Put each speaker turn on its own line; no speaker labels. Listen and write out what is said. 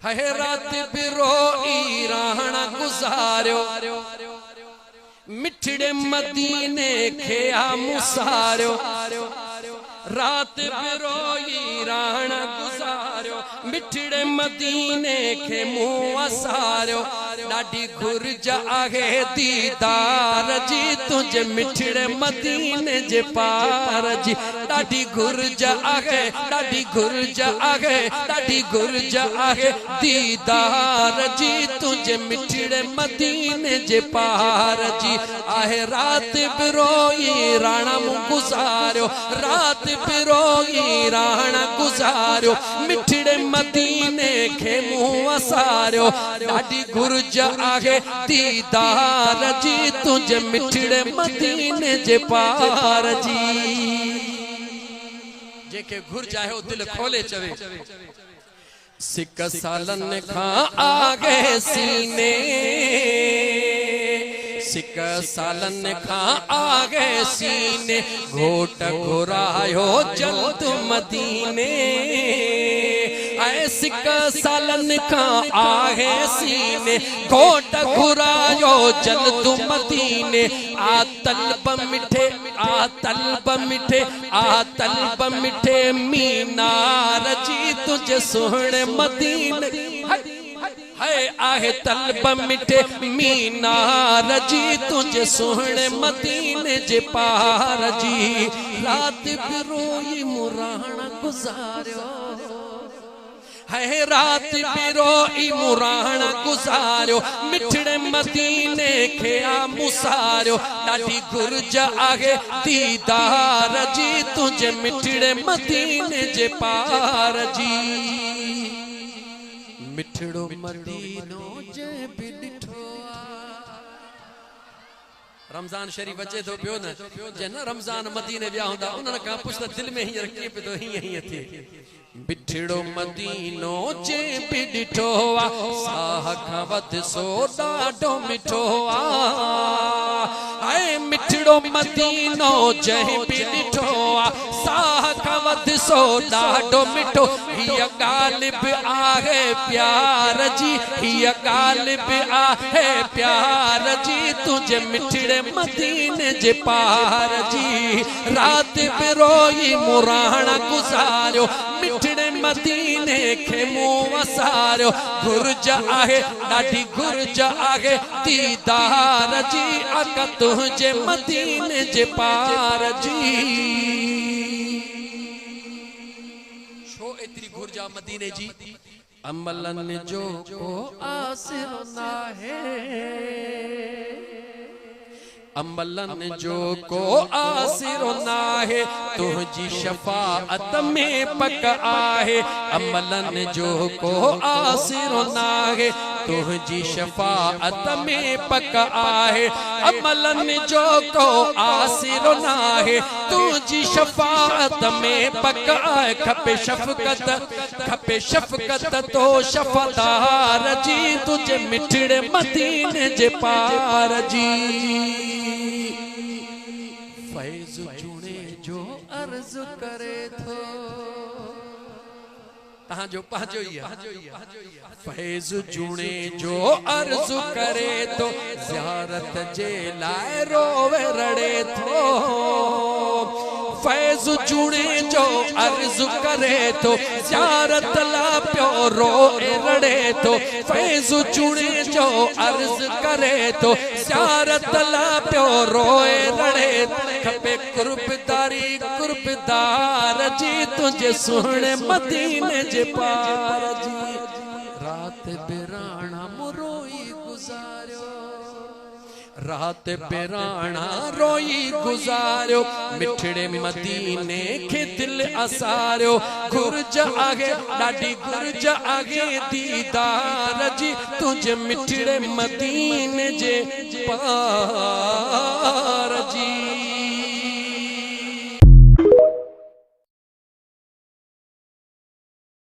है रात बिरोई राहना गुजारियो मिठड़े मदीने खेया मुसारियो रात बिरोई राहना गुजारियो मिठड़े मदीने खे मुंह असारियो डाडी घुरज आहे दीदार जी तुझे मिठड़े मदीने जे पार जी डाडी घुरज आहे डाडी घुरज आहे डाडी घुरज आहे दीदार जी तुझे मिठड़े मदीने जे पार जी आहे रात बिरोई राणा मुंह गुजारियो रात बिरोई राणा गुजारियो मिठड़े मदीने खे मुंह असारियो डाडी घुरज आगे दीदार जी तुझे मिठड़े मदीने जे पार जी जेके घुरज आहे दिल खोले चवे सिक सालन खां आगे सीने सिक सालन खां आगे सीने घोट घुरायो जल्द मदीने सिक सालन खां आगे सीने घोट घुरायो जल्द मदीने आ तलब मिठे आ तलब मिठे आ तलब मिठे मीनार जी तुझे सोहणे मदीने है आहे तलब मिठे मीनार जी तुझे सोहणे मदीने जे पार जी रात बिरोई मुराहना गुजारियो है रात बिरोई मुराहना गुजारियो मिठड़े मदीने खेया मुसारियो डाडी घुरज आहे दीदार जी तुझे मिठड़े मदीने जे पार जी मिठड़ो मदीनो जे भी डिठो रमजान शरीफ अचे तो पियो न जे न रमजान मदीने विया हुंदा उन्हनि खां पुछदा दिल में हींअर कीअं पियो थो हीअं थिए मिठड़ो मदीनो जे भी डिठो साह खां वध सो ॾाढो मिठो आए मिठड़ो मदीनो जे भी डिठो साह खां वध सो ॾाढो मिठो हीअ ॻाल्हि बि आहे प्यार जी हीअ ॻाल्हि बि आहे प्यार जी तुझे मिठड़े मदीने जे पार जी रात बिरोई मुराहना गुजारियो मिठड़े मदीने खे मुंह वसारियो घुरज आहे ॾाढी घुरज आहे दीदार जी अक तुझे मदीने जे पार जी छो एतरी घुरज मदीने जी अमलन जो को आसिर नाहे अमलन जो को आसिर नाहे तुझी शफाअत में पक आहे अमलन जो को आसिर नाहे तुझी शफाअत में पक आहे अमलन जो को आसिर नाहे तुझी शफाअत में पक आहे खपे शफकत तो शफादार जी तुझे मिठड़े मदीने जे पार जी फैज़ जुणे जो अर्ज करे थो तहां जो पाजो ही फैज़ जुणे जो अर्ज करे तो ज़ियारत जे लाए रोवे रड़े थो फैज़ जुणे जो अर्ज करे तो ज़ियारत ला प्यो रोए रड़े तो फैज़ जुणे जो अर्ज करे तो ज़ियारत ला प्यो रोए रड़े खपे कुर्बदारी कुर्बदार जी तुझे सोहणे मदीने जे पार जी रात बिराना मुरोई गुजारियो रात बिराना रोई गुजारियो मिठड़े मदीने खे दिल असारियो घुरज आगे ॾाढी घुरज आगे दीदार जी तुझे मिठड़े मदीने जे पार जी